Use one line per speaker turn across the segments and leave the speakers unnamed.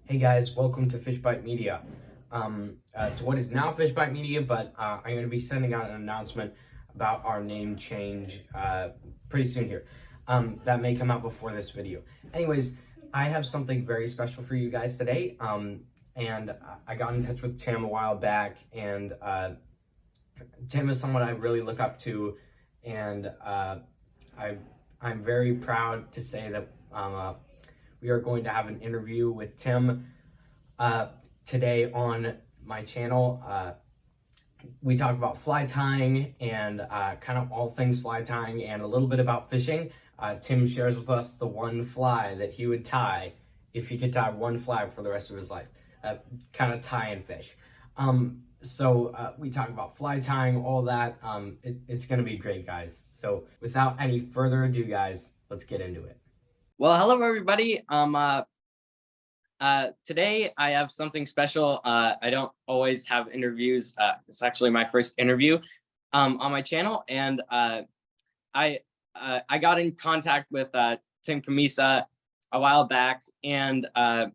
Hey guys, welcome to Fish Bite Media. To what is now Fish Bite Media, but I'm going to be sending out an announcement about our name change pretty soon here. That may come out before this video. Anyways, I have something very special for you guys today. And I got in touch with Tim a while back, and Tim is someone I really look up to, and I'm very proud to say that we are going to have an interview with Tim today on my channel. We talk about fly tying and kind of all things fly tying and a little bit about fishing. Tim shares with us the one fly that he would tie if he could tie one fly for the rest of his life, kind of tie and fish. So we talk about fly tying, all that. It's going to be great, guys. So without any further ado, guys, let's get into it.
Well, hello everybody. Today I have something special. I don't always have interviews. It's actually my first interview on my channel, and I got in contact with TIM CAMMISA a while back, and I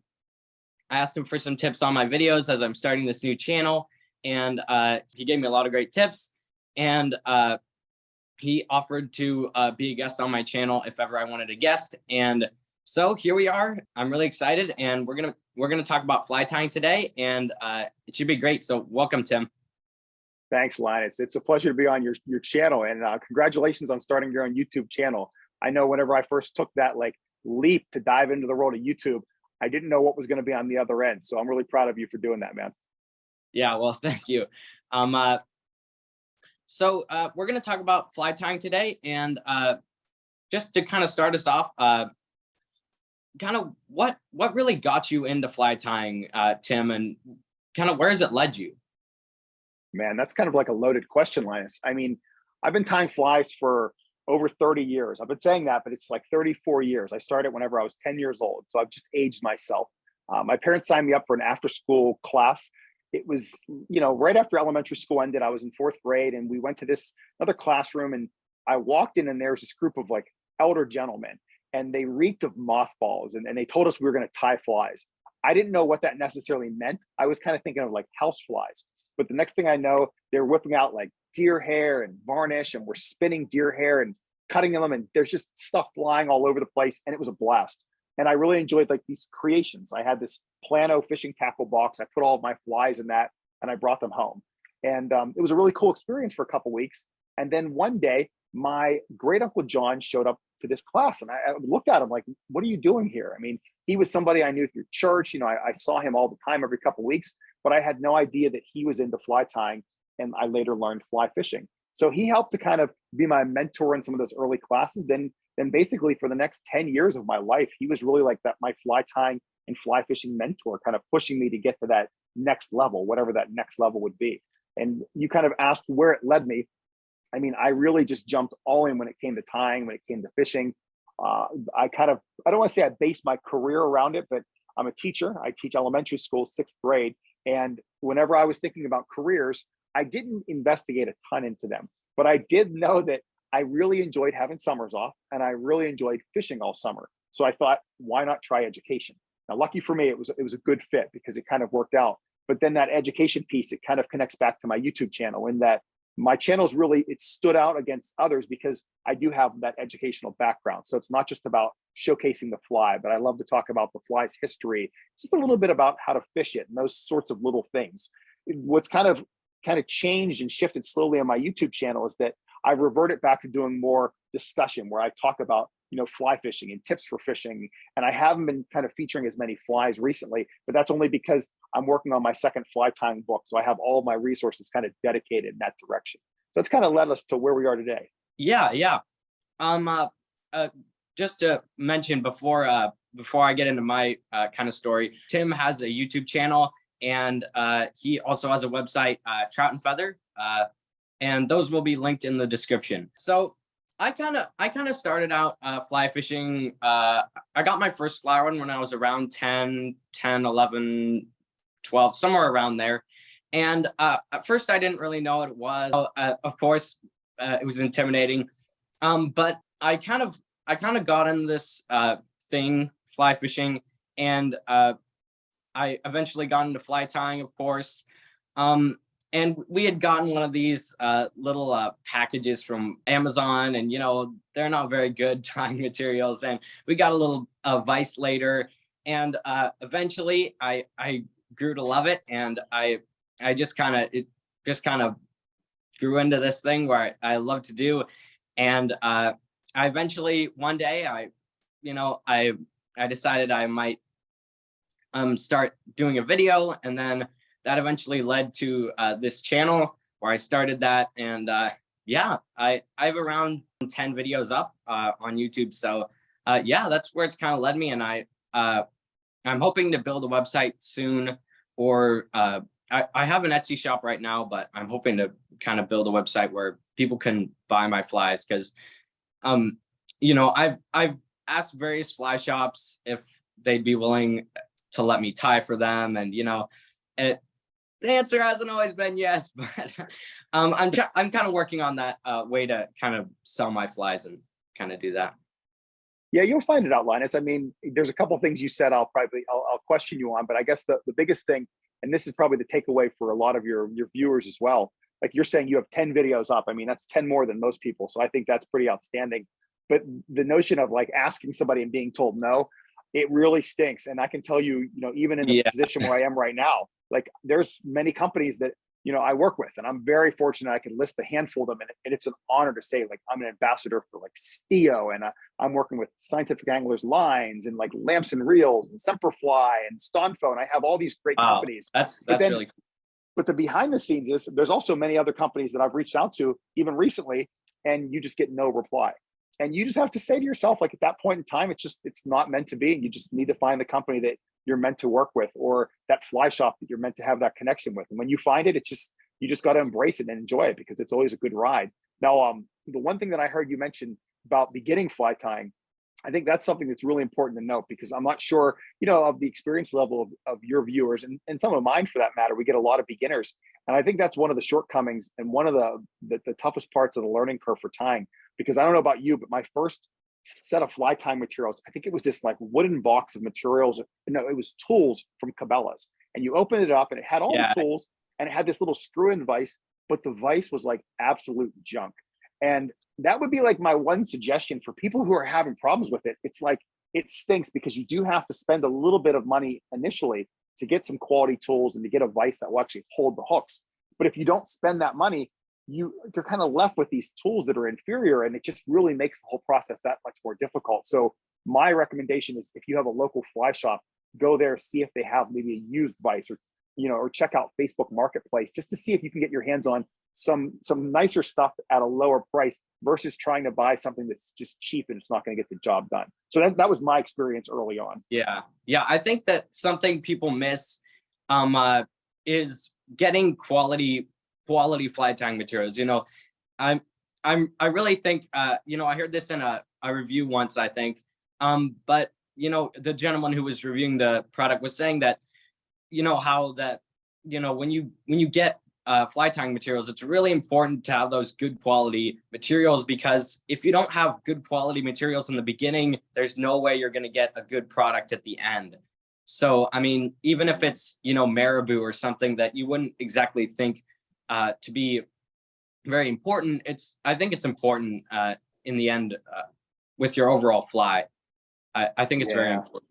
asked him for some tips on my videos as I'm starting this new channel, and he gave me a lot of great tips, and he offered to be a guest on my channel if ever I wanted a guest. And so here we are. I'm really excited, and we're gonna talk about fly tying today, and it should be great. So welcome, Tim.
Thanks, Linus. It's a pleasure to be on your channel, and congratulations on starting your own YouTube channel. I know whenever I first took that leap to dive into the world of YouTube, I didn't know what was going to be on the other end. So I'm really proud of you for doing that, man.
Yeah, well, thank you. So we're going to talk about fly tying today, and just to kind of start us off, kind of what really got you into fly tying, Tim, and kind of where has it led you?
Man, that's kind of like a loaded question, Linus. I mean, I've been tying flies for over 30 years. I've been saying that, but it's like 34 years. I started whenever I was 10 years old, so I've just aged myself. My parents signed me up for an after-school class. It was, right after elementary school ended. I was in 4th grade, and we went to this other classroom, and I walked in, and there was this group of elder gentlemen, and they reeked of mothballs, and they told us we were going to tie flies. I didn't know what that necessarily meant. I was kind of thinking of house flies, but the next thing I know, they're whipping out deer hair and varnish, and we're spinning deer hair and cutting them, and there's just stuff flying all over the place, and it was a blast. And I really enjoyed these creations. I had this Plano fishing tackle box. I put all of my flies in that, and I brought them home. And it was a really cool experience for a couple of weeks. And then one day, my great uncle John showed up to this class, and I looked at him like, "What are you doing here?" I mean, he was somebody I knew through church. I saw him all the time, every couple of weeks, but I had no idea that he was into fly tying, and I later learned fly fishing. So he helped to kind of be my mentor in some of those early classes. Then basically for the next 10 years of my life, he was really my fly tying and fly fishing mentor, kind of pushing me to get to that next level, whatever that next level would be. And you kind of asked where it led me. I mean, I really just jumped all in when it came to tying, when it came to fishing. I don't want to say I based my career around it, but I'm a teacher. I teach elementary school, 6th grade. And whenever I was thinking about careers, I didn't investigate a ton into them, but I did know that I really enjoyed having summers off, and I really enjoyed fishing all summer. So I thought, why not try education? Now, lucky for me, it was a good fit because it kind of worked out. But then that education piece, it kind of connects back to my YouTube channel, in that my channel's really, it stood out against others because I do have that educational background. So it's not just about showcasing the fly, but I love to talk about the fly's history, just a little bit about how to fish it and those sorts of little things. What's kind of changed and shifted slowly on my YouTube channel is that I reverted back to doing more discussion, where I talk about, fly fishing and tips for fishing. And I haven't been kind of featuring as many flies recently, but that's only because I'm working on my second fly tying book. So I have all of my resources kind of dedicated in that direction. So it's kind of led us to where we are today.
Yeah. Just to mention before I get into my kind of story, Tim has a YouTube channel, and he also has a website, Trout and Feather, and those will be linked in the description. So I kind of started out fly fishing. I got my first fly one when I was around 10, 11, 12, somewhere around there. And at first I didn't really know what it was. Of course, it was intimidating. But I kind of got in this thing, fly fishing, and I eventually got into fly tying, of course. Um, and we had gotten one of these little packages from Amazon, and they're not very good tying materials. And we got a little vise later, and eventually I grew to love it, and I just kind of it just kind of grew into this thing where I love to do. And I eventually one day I decided I might start doing a video, and then that eventually led to this channel where I started that. And yeah, I have around 10 videos up on YouTube. So yeah, that's where it's kind of led me. And I'm hoping to build a website soon, or I have an Etsy shop right now, but I'm hoping to kind of build a website where people can buy my flies, because I've asked various fly shops if they'd be willing to let me tie for them, and the answer hasn't always been yes. But I'm kind of working on that way to kind of sell my flies and kind of do that.
Yeah, you'll find it out, Linus. I mean, there's a couple of things you said I'll question you on, but I guess the biggest thing, and this is probably the takeaway for a lot of your viewers as well. Like you're saying, you have 10 videos up. I mean, that's 10 more than most people. So I think that's pretty outstanding. But the notion of like asking somebody and being told no, it really stinks. And I can tell you, even in the position where I am right now, like there's many companies that, I work with, and I'm very fortunate I can list a handful of them. And it's an honor to say, like, I'm an ambassador for like Stio, and I'm working with Scientific Anglers Lines, and like Lamps and Reels, and Semperfly, and Stonfo, and I have all these great companies.
That's really cool.
But the behind the scenes is there's also many other companies that I've reached out to even recently, and you just get no reply. And you just have to say to yourself, like at that point in time, it's not meant to be. And you just need to find the company that you're meant to work with, or that fly shop that you're meant to have that connection with. And when you find it, you just got to embrace it and enjoy it, because it's always a good ride. Now, the one thing that I heard you mention about beginning fly tying, I think that's something that's really important to note, because I'm not sure, of the experience level of your viewers, and some of mine for that matter. We get a lot of beginners. And I think that's one of the shortcomings and one of the toughest parts of the learning curve for tying, because I don't know about you, but my first set of fly tying materials, I think it was this like wooden box of materials. No, it was tools from Cabela's. And you open it up and it had all the tools, and it had this little screw-in vise, but the vise was like absolute junk. And that would be like my one suggestion for people who are having problems with it. It's like, it stinks, because you do have to spend a little bit of money initially to get some quality tools and to get a vise that will actually hold the hooks. But if you don't spend that money, you're kind of left with these tools that are inferior, and it just really makes the whole process that much more difficult. So my recommendation is, if you have a local fly shop, go there, see if they have maybe a used vise, or check out Facebook Marketplace, just to see if you can get your hands on some nicer stuff at a lower price, versus trying to buy something that's just cheap and it's not going to get the job done. So that was my experience early on.
Yeah. I think that something people miss is getting quality fly tying materials. I really think I heard this in a review once, I think. But the gentleman who was reviewing the product was saying that, how that, when you get fly tying materials, it's really important to have those good quality materials, because if you don't have good quality materials in the beginning, there's no way you're going to get a good product at the end. So, I mean, even if it's, marabou or something that you wouldn't exactly think to be very important, I think it's important in the end with your overall fly. I think it's very important.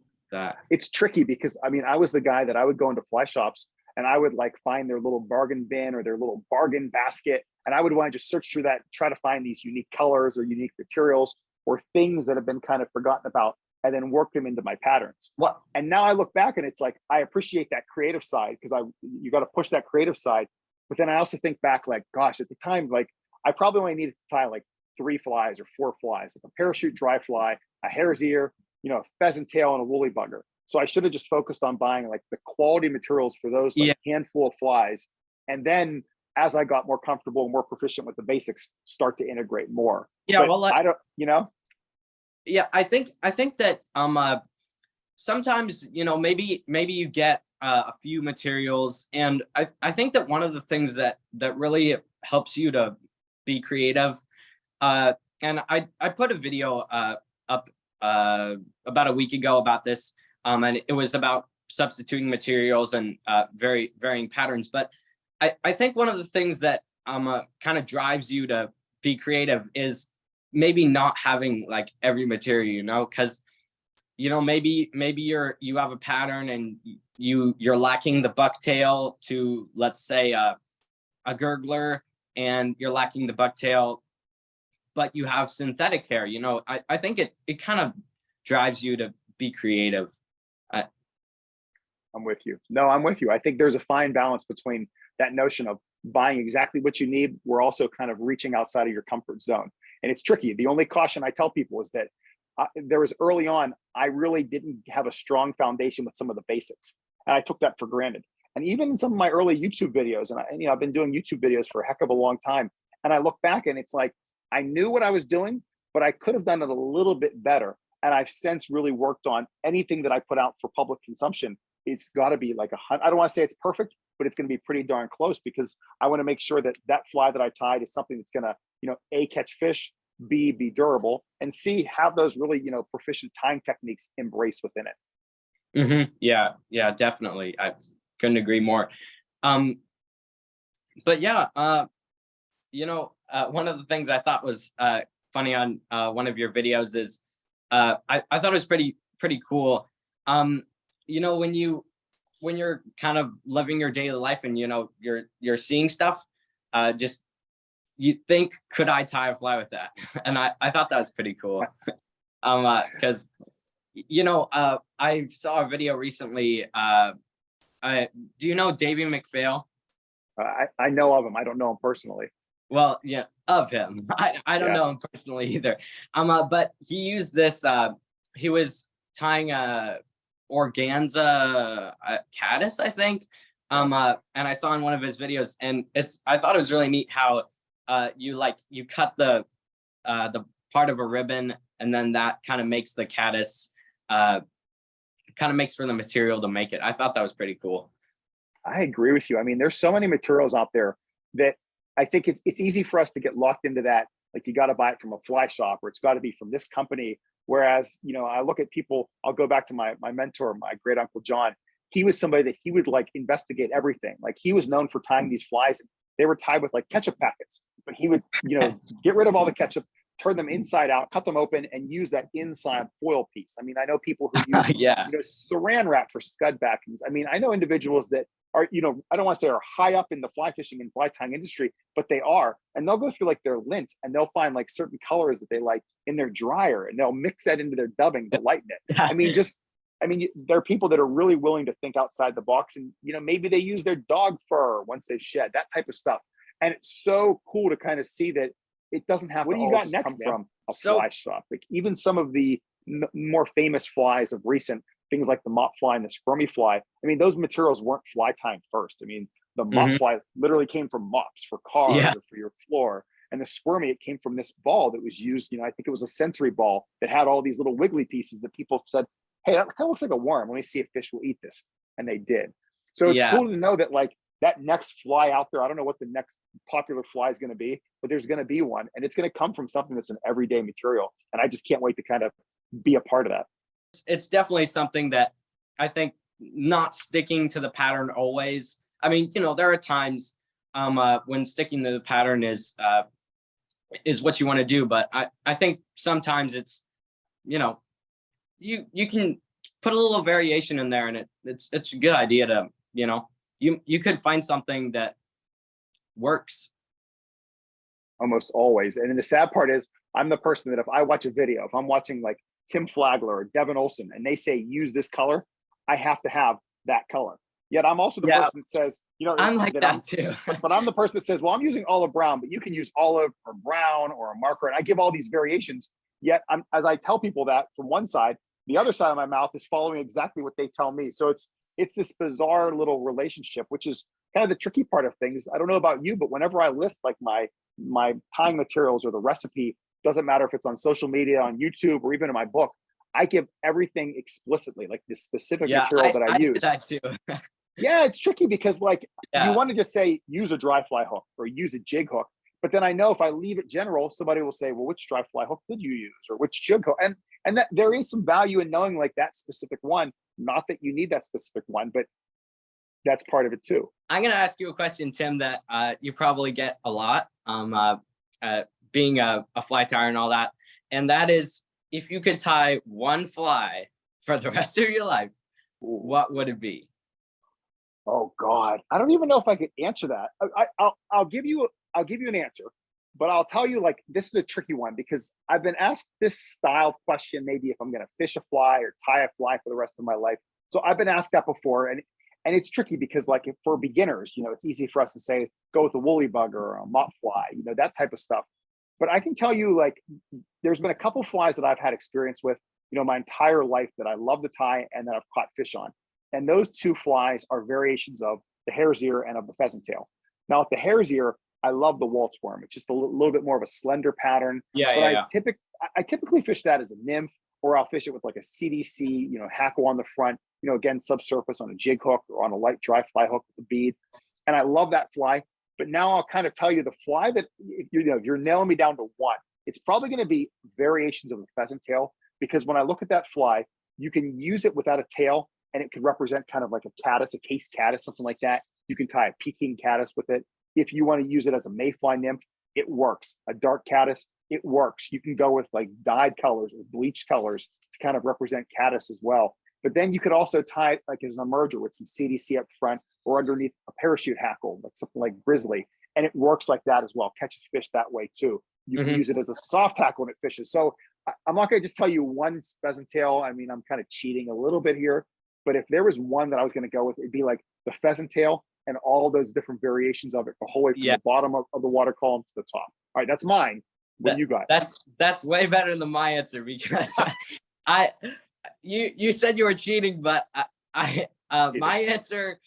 It's tricky, because I mean, I was the guy that I would go into fly shops, and I would like find their little bargain bin or their little bargain basket, and I would want to just search through that, try to find these unique colors or unique materials or things that have been kind of forgotten about, and then work them into my patterns. And now I look back, and it's like, I appreciate that creative side, because you got to push that creative side. But then I also think back, like, gosh, at the time, like I probably only needed to tie like 3 flies or 4 flies, like a parachute dry fly, a hare's ear, a pheasant tail, and a woolly bugger. So I should have just focused on buying like the quality materials for those handful of flies. And then as I got more comfortable and more proficient with the basics, start to integrate more.
Yeah.
But I don't,
Yeah, I think that sometimes, maybe you get a few materials, and I think that one of the things that really helps you to be creative, and I put a video up about a week ago about this, and it was about substituting materials and varying patterns. But I think one of the things that kind of drives you to be creative is maybe not having like every material, because maybe you have a pattern and you're lacking the bucktail to, let's say, a gurgler, and you're lacking the bucktail, but you have synthetic hair. I think it kind of drives you to be creative.
I'm with you. No, I'm with you. I think there's a fine balance between that notion of buying exactly what you need. We're also kind of reaching outside of your comfort zone. And it's tricky. The only caution I tell people is that there was early on, I really didn't have a strong foundation with some of the basics. And I took that for granted. And even in some of my early YouTube videos, and I've been doing YouTube videos for a heck of a long time. And I look back and it's like, I knew what I was doing, but I could have done it a little bit better. And I've since really worked on anything that I put out for public consumption. It's got to be like I don't want to say it's perfect, but it's going to be pretty darn close, because I want to make sure that that fly that I tied is something that's going to, A, catch fish, B, be durable, and C, have those really, proficient tying techniques embraced within it.
Yeah, definitely. I couldn't agree more. But yeah, one of the things I thought was funny on one of your videos is I thought it was pretty cool. When you're kind of living your daily life and you're seeing stuff, just you think, could I tie a fly with that? And I thought that was pretty cool. Because I saw a video recently. Do you know Davey McPhail?
I know of him. I don't know him personally.
Well, yeah, of him. I don't know him personally either. But he used this. He was tying a organza caddis, I think. And I saw in one of his videos, and I thought it was really neat how you cut the part of a ribbon, and then that kind of makes the caddis, kind of makes for the material to make it. I thought that was pretty cool.
I agree with you. I mean, there's so many materials out there that I think it's easy for us to get locked into that. Like, you got to buy it from a fly shop, or it's got to be from this company. Whereas, I look at people, I'll go back to my mentor, my great uncle John. He was somebody that he would like investigate everything. Like, he was known for tying these flies. They were tied with like ketchup packets, but he would, get rid of all the ketchup, turn them inside out, cut them open, and use that inside foil piece. I mean, I know people who use saran wrap for scud backings. I mean, I know individuals that are, I don't want to say are high up in the fly fishing and fly tying industry, but they are. And they'll go through like their lint, and they'll find like certain colors that they like in their dryer, and they'll mix that into their dubbing to lighten it. I mean, there are people that are really willing to think outside the box, and maybe they use their dog fur once they've shed, that type of stuff. And it's so cool to kind of see that it doesn't have to all just come from a fly shop. Like, even some of the more famous flies of recent, things like the mop fly and the squirmy fly, I mean, those materials weren't fly tying first. I mean, the mop fly literally came from mops for cars or for your floor. And the squirmy, it came from this ball that was used, I think it was a sensory ball that had all these little wiggly pieces that people said, hey, that kind of looks like a worm. Let me see if fish will eat this. And they did. So it's cool to know that, like, that next fly out there, I don't know what the next popular fly is going to be, but there's going to be one, and it's going to come from something that's an everyday material. And I just can't wait to kind of be a part of that.
It's definitely something that I think not sticking to the pattern always. I mean, there are times when sticking to the pattern is what you want to do, but I think sometimes it's, you can put a little variation in there, and it's a good idea to, you could find something that works.
Almost always. And then the sad part is, I'm the person that if I watch a video, if I'm watching like Tim Flagler or Devin Olson, and they say use this color, I have to have that color. Yet I'm also the person that says,
I'm like that too.
But I'm the person that says, well, I'm using olive brown, but you can use olive or brown or a marker. And I give all these variations. Yet as I tell people that from one side, the other side of my mouth is following exactly what they tell me. So it's this bizarre little relationship, which is kind of the tricky part of things. I don't know about you, but whenever I list like my tying materials or the recipe, doesn't matter if it's on social media, on YouTube, or even in my book, I give everything explicitly, like the specific material that I use.
Do that too.
Yeah, it's tricky because you want to just say, use a dry fly hook or use a jig hook. But then I know if I leave it general, somebody will say, well, which dry fly hook did you use? Or which jig hook? And And that there is some value in knowing like that specific one. Not that you need that specific one, but that's part of it too.
I'm going to ask you a question, Tim, that you probably get a lot, being a fly tyer and all that. And that is, if you could tie one fly for the rest of your life, what would it be?
Oh God, I don't even know if I could answer that. I'll give you an answer, but I'll tell you, like, this is a tricky one because I've been asked this style question, maybe if I'm going to fish a fly or tie a fly for the rest of my life. So I've been asked that before, and it's tricky because, like, if for beginners, it's easy for us to say go with a woolly bugger or a mop fly, that type of stuff. But I can tell you, like, there's been a couple flies that I've had experience with, my entire life that I love to tie and that I've caught fish on. And those two flies are variations of the hare's ear and of the pheasant tail. Now, with the hare's ear, I love the waltz worm. It's just a little bit more of a slender pattern.
Yeah.
I typically fish that as a nymph, or I'll fish it with like a CDC, hackle on the front, again, subsurface on a jig hook or on a light dry fly hook with a bead. And I love that fly. But now I'll kind of tell you the fly that, if you're nailing me down to one, it's probably going to be variations of the pheasant tail, because when I look at that fly, you can use it without a tail, and it could represent kind of like a caddis, a case caddis, something like that. You can tie a Peking caddis with it. If you want to use it as a mayfly nymph, it works. A dark caddis, it works. You can go with like dyed colors or bleached colors to kind of represent caddis as well. But then you could also tie it like as an emerger with some CDC up front or underneath a parachute hackle, like something like grizzly. And it works like that as well. Catches fish that way too. You can use it as a soft hackle when it fishes. So I'm not going to just tell you one pheasant tail. I mean, I'm kind of cheating a little bit here. But if there was one that I was going to go with, it'd be like the pheasant tail and all those different variations of it, the whole way from the bottom of the water column to the top. All right, that's mine. What do you got?
That's way better than my answer, because you said you were cheating, but my answer,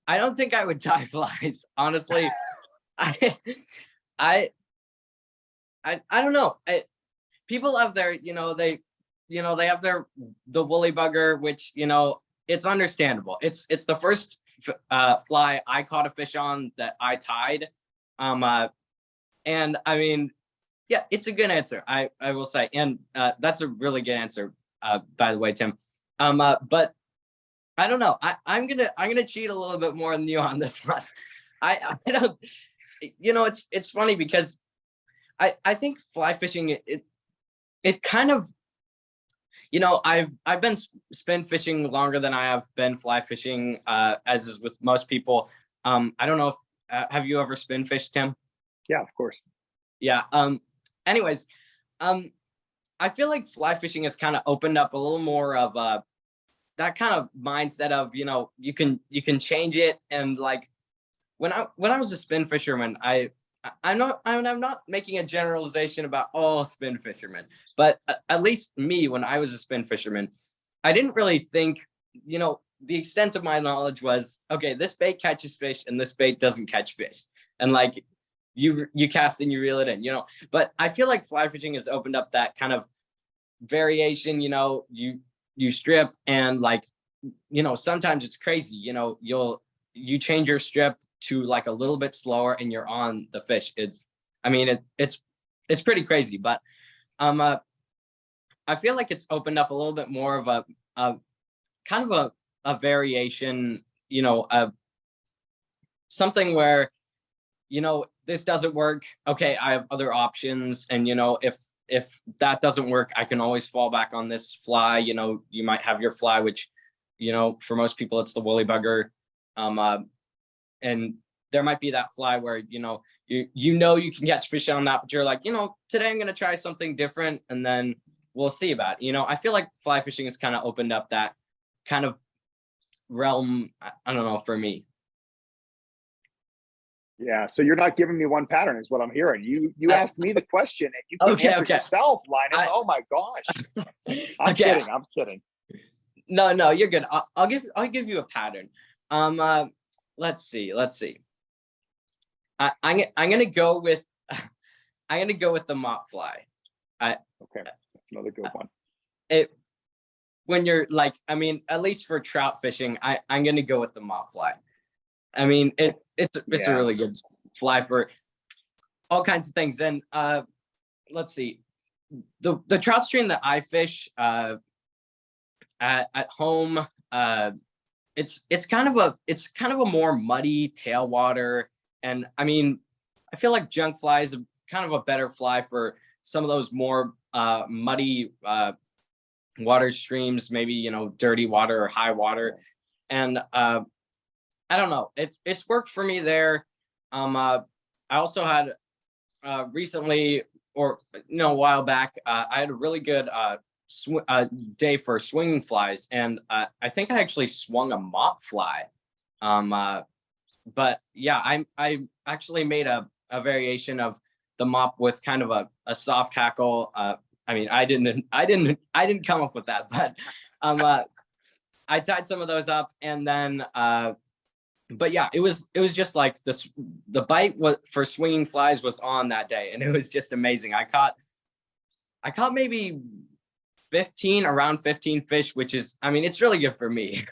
I don't think I would tie flies. Honestly, I don't know. People have their, they have the woolly bugger, which, it's understandable. It's the first fly I caught a fish on that I tied. And I mean, yeah, it's a good answer. I will say, and that's a really good answer, by the way, Tim. But I don't know. I'm gonna cheat a little bit more than you on this one. I don't, it's funny because I think fly fishing, it kind of, I've been spin fishing longer than I have been fly fishing, as is with most people. I don't know if have you ever spin fished, Tim?
Yeah, of course.
Yeah. Anyways, I feel like fly fishing has kind of opened up a little more of that kind of mindset of, you can change it. And like when I was a spin fisherman, I'm not making a generalization about all spin fishermen, but at least me, when I was a spin fisherman, I didn't really think, the extent of my knowledge was, okay, this bait catches fish and this bait doesn't catch fish. And like you cast and you reel it in, but I feel like fly fishing has opened up that kind of variation. You strip, and like, sometimes it's crazy, you change your strip to like a little bit slower and you're on the fish. It's pretty crazy, but I feel like it's opened up a little bit more of a kind of a variation, of something where, this doesn't work. Okay, I have other options. And, if that doesn't work, I can always fall back on this fly. You might have your fly, which, for most people, it's the woolly bugger. And there might be that fly where, you can catch fish on that, but you're like, today I'm going to try something different, and then we'll see about it. I feel like fly fishing has kind of opened up that kind of realm. I don't know, for me.
Yeah, so you're not giving me one pattern is what I'm hearing. You asked me the question and you can answer yourself, Linus. Oh my gosh. I'm kidding.
No, you're good. I'll give you a pattern. Let's see. I'm gonna go with the mop fly.
Okay, that's another good one.
When you're like, at least for trout fishing, I'm gonna go with the mop fly. It's a really good fly for all kinds of things. And let's see. the trout stream that I fish at home, it's kind of a more muddy tailwater, and I mean, I feel like junk fly is kind of a better fly for some of those more muddy water streams, maybe, you know, dirty water or high water. And I don't know, it's worked for me there. I also had recently, or no, a while back, I had a really good day for swinging flies, and I think I actually swung a mop fly. But yeah, I actually made a variation of the mop with kind of a soft tackle. I mean, I didn't come up with that, but I tied some of those up, and then but yeah, it was just like this. The bite for swinging flies was on that day, and it was just amazing. I caught maybe around 15 fish, which is, I mean, it's really good for me.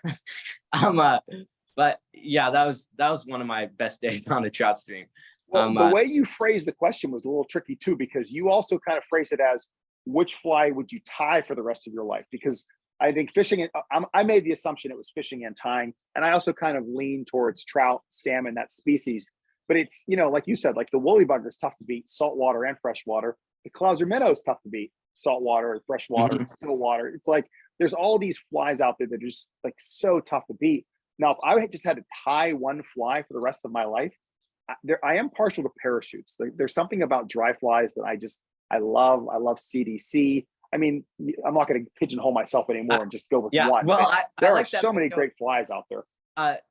But yeah, that was one of my best days on a trout stream.
Well, the way you phrased the question was a little tricky too, because you also kind of phrased it as, which fly would you tie for the rest of your life? Because I think fishing, I made the assumption it was fishing and tying, and I also kind of lean towards trout, salmon, that species. But it's, you know, like you said, like the woolly bugger is tough to beat, saltwater and freshwater. The clouser minnow is tough to beat, saltwater, freshwater, still water. It's like there's all these flies out there that are just like so tough to beat. Now, if I had just had to tie one fly for the rest of my life, I am partial to parachutes. There's something about dry flies that I love. I love CDC. I mean, I'm not going to pigeonhole myself anymore and just go with one.
Well,
there
like
are so many great flies out there.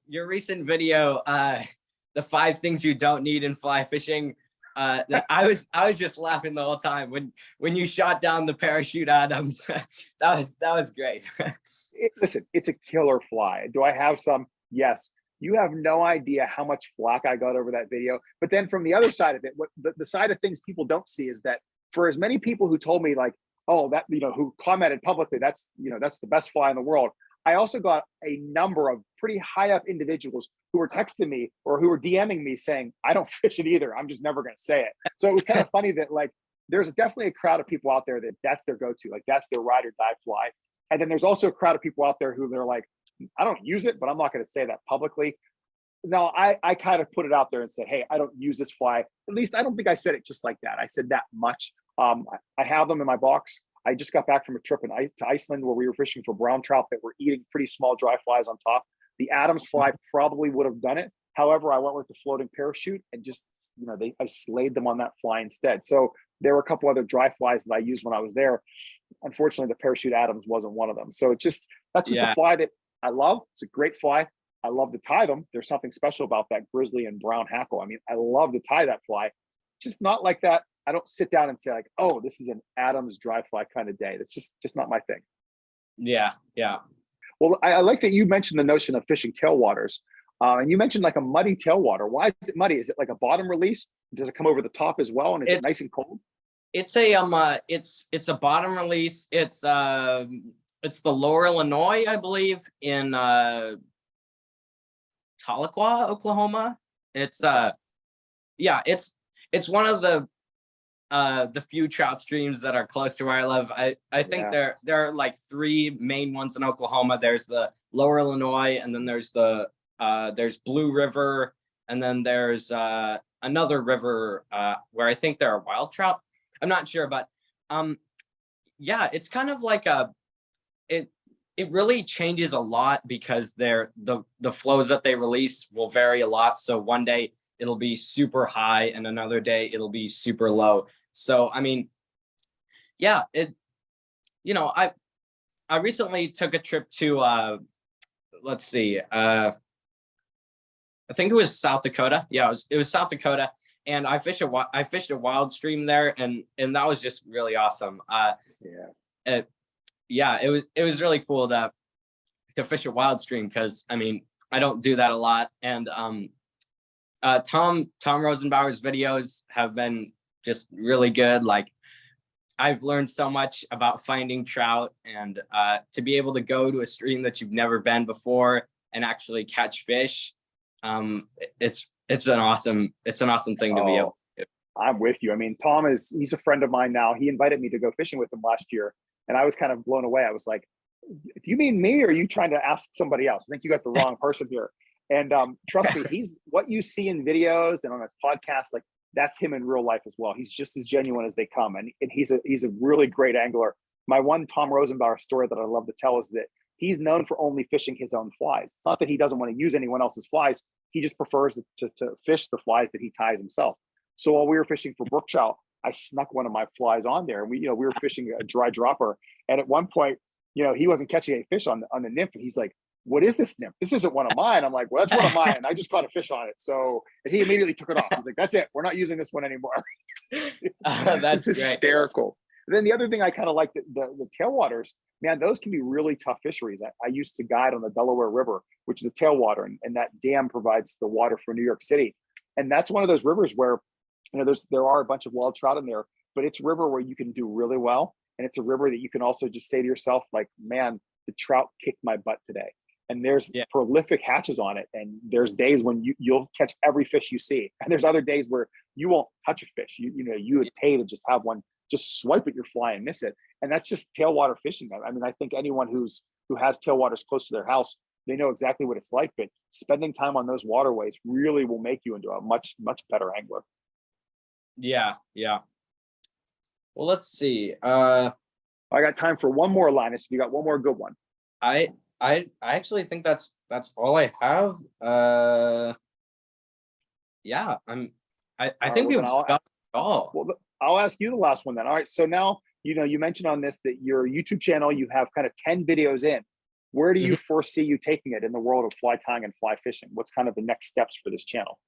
Your recent video, the 5 things you don't need in fly fishing. I was just laughing the whole time when you shot down the parachute Adams. that was great.
Listen, it's a killer fly. Do I have some? Yes. You have no idea how much flack I got over that video. But then from the other side of it, what the side of things people don't see is that for as many people who told me like, oh, that, you know, who commented publicly, that's, you know, that's the best fly in the world, I also got a number of pretty high up individuals who were texting me or who were DMing me saying, I don't fish it either. I'm just never going to say it. So it was kind of funny that like, there's definitely a crowd of people out there that that's their go-to, like that's their ride or die fly. And then there's also a crowd of people out there who they're like, I don't use it, but I'm not going to say that publicly. No, I kind of put it out there and said, hey, I don't use this fly. At least I don't think I said it just like that. I said that much. I have them in my box. I just got back from a trip to Iceland where we were fishing for brown trout that were eating pretty small dry flies on top. The Adams fly probably would have done it. However, I went with the floating parachute and just, you know, I slayed them on that fly instead. So there were a couple other dry flies that I used when I was there. Unfortunately, the parachute Adams wasn't one of them. So that's just the fly that I love. It's a great fly. I love to tie them. There's something special about that grizzly and brown hackle. I mean, I love to tie that fly. Just not like that. I don't sit down and say like, oh, this is an Adams dry fly kind of day. That's just not my thing.
Yeah.
Well, I like that you mentioned the notion of fishing tailwaters. And you mentioned like a muddy tailwater. Why is it muddy? Is it like a bottom release? Does it come over the top as well? And is it nice and cold?
It's a it's a bottom release. It's the Lower Illinois, I believe, in Tahlequah, Oklahoma. It's it's one of the few trout streams that are close to where I live. I think there are like 3 main ones in Oklahoma. There's the Lower Illinois, and then there's Blue River, and then there's another river where I think there are wild trout. I'm not sure, but yeah, it's kind of like it really changes a lot because the flows that they release will vary a lot. So one day it'll be super high and another day it'll be super low. So I mean, yeah, I recently took a trip to let's see, I think it was South Dakota. Yeah, it was South Dakota, and I fished a wild stream there, and that was just really awesome. It was really cool to fish a wild stream because I mean I don't do that a lot, and Tom Rosenbauer's videos have been just really good. Like I've learned so much about finding trout, and to be able to go to a stream that you've never been before and actually catch fish, it's an awesome thing to be able to do.
I'm with you. I mean, he's a friend of mine now. He invited me to go fishing with him last year, and I was kind of blown away. I was like, do you mean me, or are you trying to ask somebody else? I think you got the wrong person here. And trust me, he's what you see in videos and on his podcast, like that's him in real life as well. He's just as genuine as they come. And he's a really great angler. My one Tom Rosenbauer story that I love to tell is that he's known for only fishing his own flies. It's not that he doesn't want to use anyone else's flies. He just prefers to fish the flies that he ties himself. So while we were fishing for brook trout, I snuck one of my flies on there, and we were fishing a dry dropper. And at one point, he wasn't catching any fish on the nymph, and he's like, "What is this nymph? This isn't one of mine." I'm like, "Well, that's one of mine. I just caught a fish on it." So, and he immediately took it off. He's like, "That's it. We're not using this one anymore."
That's
it's hysterical. And then the other thing I kind of like, the tailwaters, man, those can be really tough fisheries. I used to guide on the Delaware River, which is a tailwater, and that dam provides the water for New York City. And that's one of those rivers where, there are a bunch of wild trout in there, but it's a river where you can do really well. And it's a river that you can also just say to yourself, like, man, the trout kicked my butt today. And there's prolific hatches on it. And there's days when you'll catch every fish you see. And there's other days where you won't touch a fish. You would pay to just have one just swipe at your fly and miss it. And that's just tailwater fishing. I mean, I think anyone who has tailwaters close to their house, they know exactly what it's like. But spending time on those waterways really will make you into a much, much better angler.
Yeah. Well, let's see.
I got time for one more, Linus. If you got one more good one.
I actually think that's all I have. Yeah, I think we've got it all.
Well, I'll ask you the last one then. All right. So now, you mentioned on this that your YouTube channel, you have kind of 10 videos in. Where do you foresee you taking it in the world of fly tying and fly fishing? What's kind of the next steps for this channel?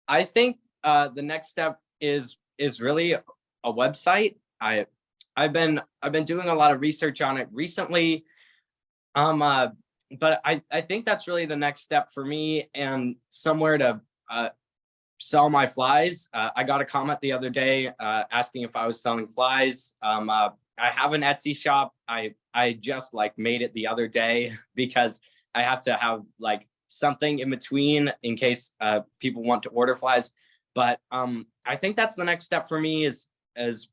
I think the next step is really a website. I've been doing a lot of research on it recently. But I think that's really the next step for me, and somewhere to sell my flies. I got a comment the other day asking if I was selling flies. I have an Etsy shop. I just made it the other day because I have to have something in between in case people want to order flies. But I think that's the next step for me is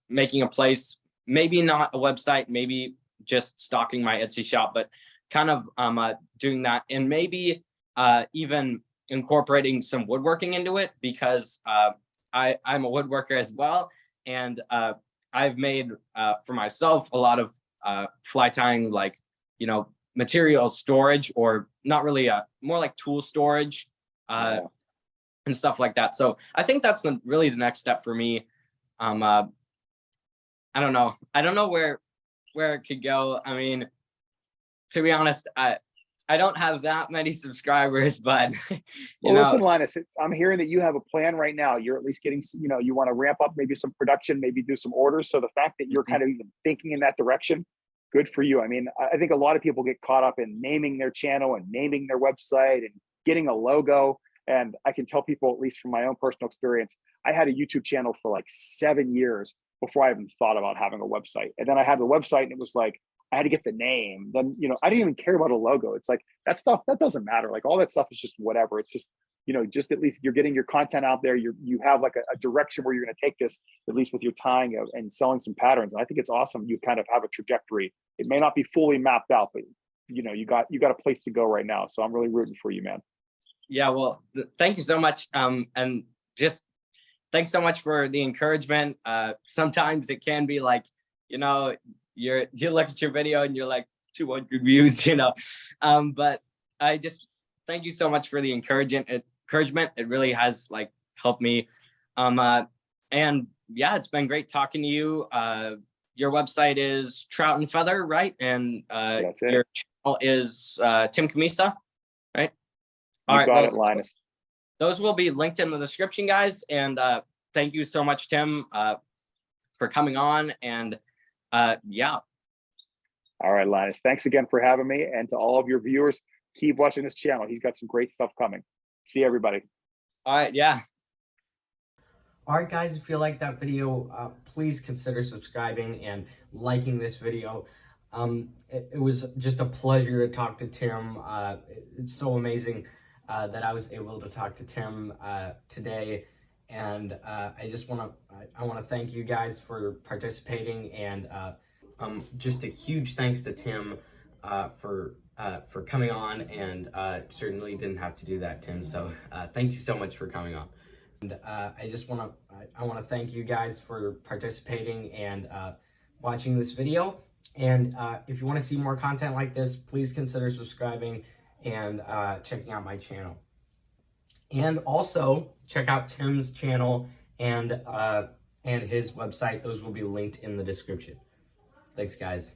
making a place, maybe not a website, maybe just stocking my Etsy shop, but kind of doing that, and maybe even incorporating some woodworking into it, because I'm a woodworker as well, and I've made for myself a lot of fly tying, material storage, or not really, more like tool storage and stuff like that. So I think that's really the next step for me. I don't know where it could go. I mean, to be honest, I don't have that many subscribers, but
listen, Linus, I'm hearing that you have a plan right now. You're at least getting, you want to ramp up maybe some production, maybe do some orders. So the fact that you're kind of even thinking in that direction, good for you. I mean, I think a lot of people get caught up in naming their channel and naming their website and getting a logo. And I can tell people, at least from my own personal experience, I had a YouTube channel for 7 years before I even thought about having a website. And then I had the website, and it was I had to get the name. Then, I didn't even care about a logo. It's that stuff, that doesn't matter. All that stuff is just whatever. It's just, just at least you're getting your content out there. You have a direction where you're going to take this, at least with your tying and selling some patterns. And I think it's awesome. You kind of have a trajectory. It may not be fully mapped out, but you got a place to go right now. So I'm really rooting for you, man.
Yeah, well, thank you so much. And just thanks so much for the encouragement. Sometimes it can be you look at your video and you're 200 views, but I just thank you so much for the encouragement. It really has helped me. And yeah, it's been great talking to you. Your website is Trout and Feather, right? And your channel is TIM CAMMISA, right?
All right, got it, Linus.
Those will be linked in the description, guys. And thank you so much, Tim, for coming on. And yeah.
All right, Linus. Thanks again for having me. And to all of your viewers, keep watching this channel. He's got some great stuff coming. See everybody.
All right. Yeah.
All right, guys, if you like that video, please consider subscribing and liking this video. It was just a pleasure to talk to Tim. It's so amazing that I was able to talk to Tim today. And I just want to thank you guys for participating, and just a huge thanks to Tim for coming on, and certainly didn't have to do that, Tim. So thank you so much for coming on. And I want to thank you guys for participating and watching this video. And if you want to see more content like this, please consider subscribing and checking out my channel. And also check out Tim's channel and his website. Those will be linked in the description. Thanks, guys.